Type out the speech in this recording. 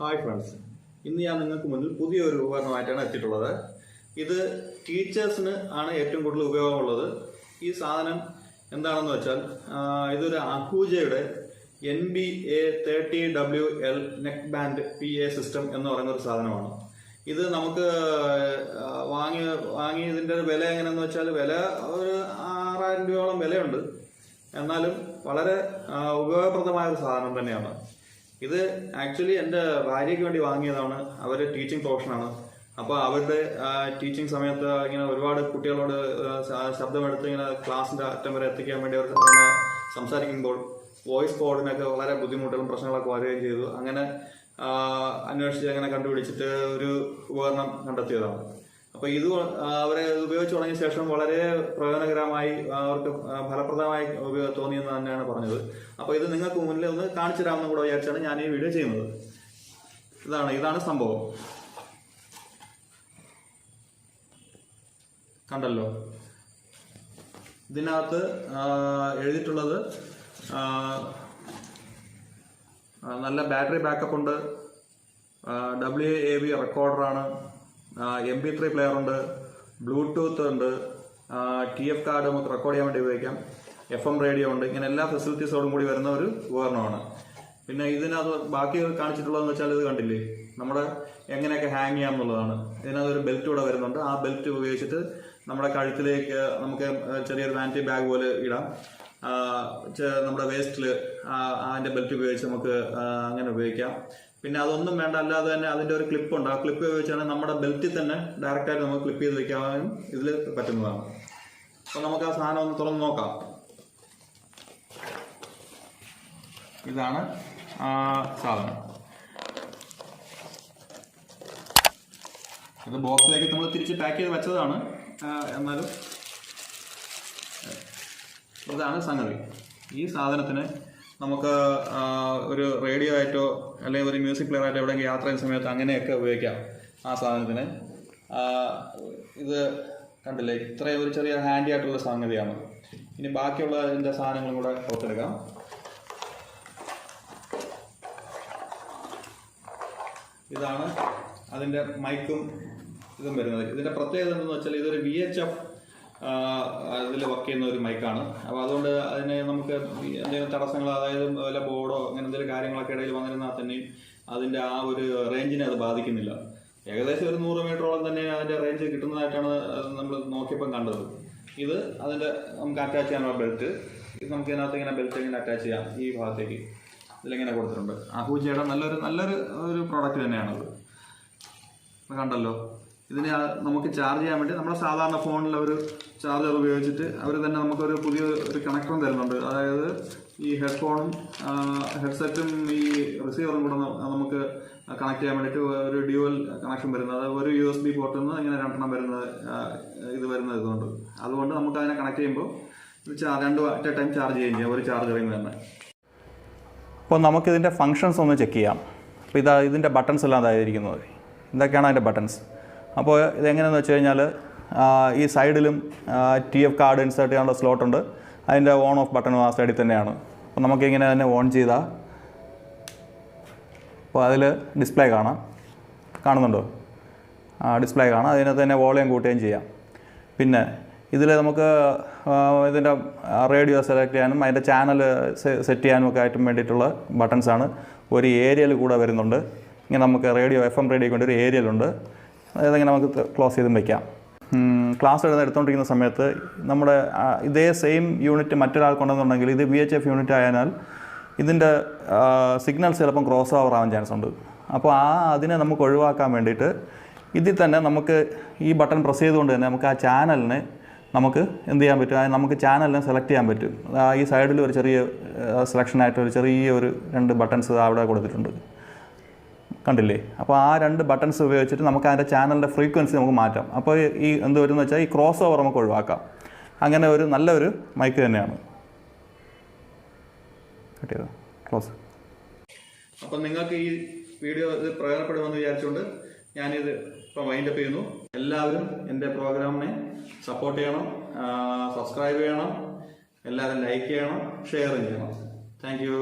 Hi friends, ഇന്ന് ഞാൻ നിങ്ങൾക്ക് മുന്നിൽ പുതിയൊരു ഉപകരണമായിട്ടാണ് എത്തിയിട്ടുള്ളത്. ഇത് ടീച്ചേഴ്സിന് ആണ് ഏറ്റവും കൂടുതൽ ഉപയോഗമുള്ളത്. ഈ സാധനം എന്താണെന്ന് വെച്ചാൽ ഇതൊരു അഹൂജയുടെ NBA30WL neck band PA system എന്ന് പറയുന്ന ഒരു സാധനമാണ്. ഇത് നമുക്ക് വാങ്ങി ഇതിൻ്റെ വില എങ്ങനെയാണെന്ന് വെച്ചാൽ വില ഒരു 6000 രൂപയോളം വിലയുണ്ട്. എന്നാലും വളരെ ഉപയോഗപ്രദമായ ഒരു സാധനം തന്നെയാണ്. ഇത് ആക്ച്വലി എൻ്റെ ഭാര്യയ്ക്ക് വേണ്ടി വാങ്ങിയതാണ്. അവർ ടീച്ചിങ് പ്രൊഫഷനാണ്. അപ്പോൾ അവരുടെ ടീച്ചിങ് സമയത്ത് ഇങ്ങനെ ഒരുപാട് കുട്ടികളോട് ശബ്ദമെടുത്ത് ഇങ്ങനെ ക്ലാസ്സിൻ്റെ അറ്റം വരെ എത്തിക്കാൻ വേണ്ടി അവർ ഇങ്ങനെ സംസാരിക്കുമ്പോൾ വോയിസ് കോഡിനൊക്കെ വളരെ ബുദ്ധിമുട്ടുകളും പ്രശ്നങ്ങളൊക്കെ വരികയും ചെയ്തു. അങ്ങനെ അന്വേഷിച്ച് അങ്ങനെ കണ്ടുപിടിച്ചിട്ട് ഒരു ഉപകരണം കണ്ടെത്തിയതാണ്. അപ്പോൾ ഇത് അവരെ ഉപയോഗിച്ച് തുടങ്ങിയ ശേഷം വളരെ പ്രയോജനകരമായി അവർക്ക് ഫലപ്രദമായി തോന്നിയെന്ന് തന്നെയാണ് പറഞ്ഞത്. അപ്പോൾ ഇത് നിങ്ങൾക്ക് മുന്നിൽ ഒന്ന് കാണിച്ചു തരാമെന്ന് കൂടെ വിചാരിച്ചാണ് ഞാൻ ഈ വീഡിയോ ചെയ്യുന്നത്. ഇതാണ് സംഭവം. കണ്ടല്ലോ, ഇതിനകത്ത് എഴുതിയിട്ടുള്ളത് നല്ല ബാറ്ററി ബാക്കപ്പ് ഉണ്ട്, WAV റെക്കോർഡറാണ്, MP3 പ്ലെയർ ഉണ്ട്, ബ്ലൂടൂത്ത് ഉണ്ട്, TF കാർഡ് നമുക്ക് റെക്കോർഡ് ചെയ്യാൻ വേണ്ടി ഉപയോഗിക്കാം, FM റേഡിയോ ഉണ്ട്. ഇങ്ങനെ എല്ലാ ഫെസിലിറ്റീസോടും കൂടി വരുന്ന ഒരു ഉപകരണമാണ്. പിന്നെ ഇതിനകത്ത് ബാക്കി കാണിച്ചിട്ടുള്ളതെന്ന് വെച്ചാൽ ഇത് കണ്ടില്ലേ, നമ്മുടെ എങ്ങനെയൊക്കെ ഹാങ് ചെയ്യാം എന്നുള്ളതാണ്. ഇതിനകത്ത് ഒരു ബെൽറ്റ് കൂടെ വരുന്നുണ്ട്. ആ ബെൽറ്റ് ഉപയോഗിച്ചിട്ട് നമ്മുടെ കഴുത്തിലേക്ക് നമുക്ക് ചെറിയൊരു വാനിറ്റി ബാഗ് പോലെ ഇടാം. നമ്മുടെ വേസ്റ്റിൽ അതിൻ്റെ ബെൽറ്റ് ഉപയോഗിച്ച് നമുക്ക് അങ്ങനെ ഉപയോഗിക്കാം. പിന്നെ അതൊന്നും വേണ്ട, അല്ലാതെ തന്നെ അതിൻ്റെ ഒരു ക്ലിപ്പ് ഉണ്ട്. ആ ക്ലിപ്പ് ഉപയോഗിച്ചാണ് നമ്മുടെ ബെൽറ്റിൽ തന്നെ ഡയറക്റ്റായിട്ട് നമുക്ക് ക്ലിപ്പ് ചെയ്ത് വെക്കാനും ഇതിൽ പറ്റുന്നതാണ്. അപ്പോൾ നമുക്ക് ആ സാധനം ഒന്ന് തുറന്ന് നോക്കാം. ഇതാണ് സാധനം. ഇത് ബോക്സിലേക്ക് നമ്മൾ തിരിച്ച് പാക്ക് ചെയ്ത് വെച്ചതാണ്. എന്നാലും ഇതാണ് സംഗതി. ഈ സാധനത്തിന് നമുക്ക് ഒരു റേഡിയോ ആയിട്ടോ അല്ലെങ്കിൽ ഒരു മ്യൂസിക് പ്ലെയർ ആയിട്ടോ എവിടെയെങ്കിലും യാത്ര ചെയ്യുന്ന സമയത്ത് അങ്ങനെയൊക്കെ ഉപയോഗിക്കാം. ആ സാധനത്തിന് ഇത് കണ്ടില്ലേ, ഇത്രയും ഒരു ചെറിയ ഹാൻഡി ആയിട്ടുള്ള സംഗതിയാണ്. ഇനി ബാക്കിയുള്ള ഇതിൻ്റെ സാധനങ്ങളും കൂടെ പുറത്തെടുക്കാം. ഇതാണ് അതിൻ്റെ മൈക്കും ഇതും വരുന്നത്. ഇതിൻ്റെ പ്രത്യേകത എന്തെന്ന് വെച്ചാൽ ഇതൊരു VHF ഇതിൽ വർക്ക് ചെയ്യുന്ന ഒരു മൈക്കാണ്. അപ്പോൾ അതുകൊണ്ട് അതിന് നമുക്ക് എന്തെങ്കിലും തടസ്സങ്ങൾ, അതായത് വല്ല ബോർഡോ അങ്ങനെ എന്തെങ്കിലും കാര്യങ്ങളൊക്കെ ഇടയിൽ വന്നിരുന്നാൽ തന്നെയും അതിൻ്റെ ആ ഒരു റേഞ്ചിനെ അത് ബാധിക്കുന്നില്ല. ഏകദേശം ഒരു 100 മീറ്ററോളം തന്നെ അതിൻ്റെ റേഞ്ച് കിട്ടുന്നതായിട്ടാണ് നമ്മൾ നോക്കിയപ്പം കണ്ടത്. ഇത് അതിൻ്റെ നമുക്ക് അറ്റാച്ച് ചെയ്യാനുള്ള ബെൽറ്റ്. ഇത് നമുക്ക് ഇതിനകത്ത് ഇങ്ങനെ ബെൽറ്റ് ഇങ്ങനെ അറ്റാച്ച് ചെയ്യാം. ഈ ഭാഗത്തേക്ക് ഇതിലിങ്ങനെ കൊടുത്തിട്ടുണ്ട്. അഹൂജയുടെ നല്ലൊരു പ്രോഡക്റ്റ് തന്നെയാണത്. കണ്ടല്ലോ, ഇതിനെ നമുക്ക് ചാർജ് ചെയ്യാൻ വേണ്ടി നമ്മുടെ സാധാരണ ഫോണിൽ ഒരു ചാർജർ ഉപയോഗിച്ചിട്ട് അവർ തന്നെ നമുക്കൊരു ഒരു കണക്ടറും തരുന്നുണ്ട്. അതായത് ഈ ഹെഡ്ഫോണും ഹെഡ്സെറ്റും ഈ റിസീവറും കൂടെ നമുക്ക് കണക്ട് ചെയ്യാൻ വേണ്ടിയിട്ട് ഒരു ഡ്യുവൽ കണക്ഷൻ വരുന്നത്. ഒരു USB പോർട്ടിൽ നിന്ന് ഇങ്ങനെ 2 എണ്ണം വരുന്നത് ഇതുണ്ട്. അതുകൊണ്ട് നമുക്ക് അതിനെ കണക്ട് ചെയ്യുമ്പോൾ 2 അറ്റ് എ ടൈം ചാർജ് ചെയ്യുകയും ചെയ്യാം, ഒരു ചാർജറിൽ തന്നെ. അപ്പോൾ നമുക്കിതിൻ്റെ ഫങ്ഷൻസ് ഒന്ന് ചെക്ക് ചെയ്യാം. അപ്പോൾ ഇതിൻ്റെ ബട്ടൺസ് എല്ലാം അതായിരിക്കുന്നത്. ഇതൊക്കെയാണ് അതിൻ്റെ ബട്ടൺസ്. അപ്പോൾ ഇതെങ്ങനെയാണെന്ന് വെച്ച് കഴിഞ്ഞാൽ ഈ സൈഡിലും TF കാർഡ് ഇൻസേർട്ട് ചെയ്യാനുള്ള സ്ലോട്ടുണ്ട്. അതിൻ്റെ ഓൺ ഓഫ് ബട്ടണും ആ സൈഡിൽ തന്നെയാണ്. അപ്പോൾ നമുക്കിങ്ങനെ തന്നെ ഓൺ ചെയ്താൽ അപ്പോൾ അതിൽ ഡിസ്പ്ലേ കാണുന്നുണ്ടോ? ഡിസ്പ്ലേ കാണാം. അതിനകത്ത് തന്നെ വോളിയം കൂട്ടുകയും ചെയ്യാം. പിന്നെ ഇതിൽ നമുക്ക് ഇതിൻ്റെ റേഡിയോ സെലക്ട് ചെയ്യാനും അതിൻ്റെ ചാനൽ സെറ്റ് ചെയ്യാനും ഒക്കെ ആയിട്ടും വേണ്ടിയിട്ടുള്ള ബട്ടൺസാണ്. ഒരു ഏരിയൽ കൂടെ വരുന്നുണ്ട്. ഇങ്ങനെ നമുക്ക് FM റേഡിയോയ്ക്ക് വേണ്ടി ഒരു ഏരിയലുണ്ട്. അതായത് നമുക്ക് ക്ലോസ് ചെയ്തും വയ്ക്കാം. ക്ലാസ് എടുത്തുകൊണ്ടിരിക്കുന്ന സമയത്ത് നമ്മുടെ ഇതേ സെയിം യൂണിറ്റ് മറ്റൊരാൾക്കുണ്ടെന്നുണ്ടെങ്കിൽ ഇത് VHF യൂണിറ്റ് ആയതിനാൽ ഇതിൻ്റെ സിഗ്നൽസ് ചിലപ്പം ക്രോസ് ഓവർ ആവാൻ ചാൻസ് ഉണ്ട്. അപ്പോൾ അതിനെ നമുക്ക് ഒഴിവാക്കാൻ വേണ്ടിയിട്ട് ഇതിൽ തന്നെ നമുക്ക് ഈ ബട്ടൺ പ്രസ് ചെയ്തുകൊണ്ട് തന്നെ നമുക്ക് ആ ചാനലിനെ നമുക്ക് എന്ത് ചെയ്യാൻ പറ്റും, നമുക്ക് ചാനലിനെ സെലക്ട് ചെയ്യാൻ പറ്റും. ഈ സൈഡിൽ ഒരു ചെറിയ സെലക്ഷനായിട്ട് ഒരു 2 ബട്ടൺസ് അവിടെ കൊടുത്തിട്ടുണ്ട്, കണ്ടില്ലേ? അപ്പോൾ ആ 2 ബട്ടൺസ് ഉപയോഗിച്ചിട്ട് നമുക്ക് അതിൻ്റെ ചാനലിൻ്റെ ഫ്രീക്വൻസി നമുക്ക് മാറ്റാം. അപ്പോൾ ഈ എന്ത് വരുമെന്ന് വെച്ചാൽ ഈ ക്രോസ് ഓവർ നമുക്ക് ഒഴിവാക്കാം. അങ്ങനെ ഒരു നല്ലൊരു മൈക്ക് തന്നെയാണ്. കിട്ടിയത് ക്ലോസ്. അപ്പോൾ നിങ്ങൾക്ക് ഈ വീഡിയോ ഇത് പ്രയോജനപ്പെടുമെന്ന് വിചാരിച്ചുകൊണ്ട് ഞാനിത് ഇപ്പോൾ വൈൻഡപ്പ് ചെയ്യുന്നു. എല്ലാവരും എൻ്റെ പ്രോഗ്രാമിനെ സപ്പോർട്ട് ചെയ്യണം, സബ്സ്ക്രൈബ് ചെയ്യണം, എല്ലാവരും ലൈക്ക് ചെയ്യണം, ഷെയർ ചെയ്യണം. Thank you.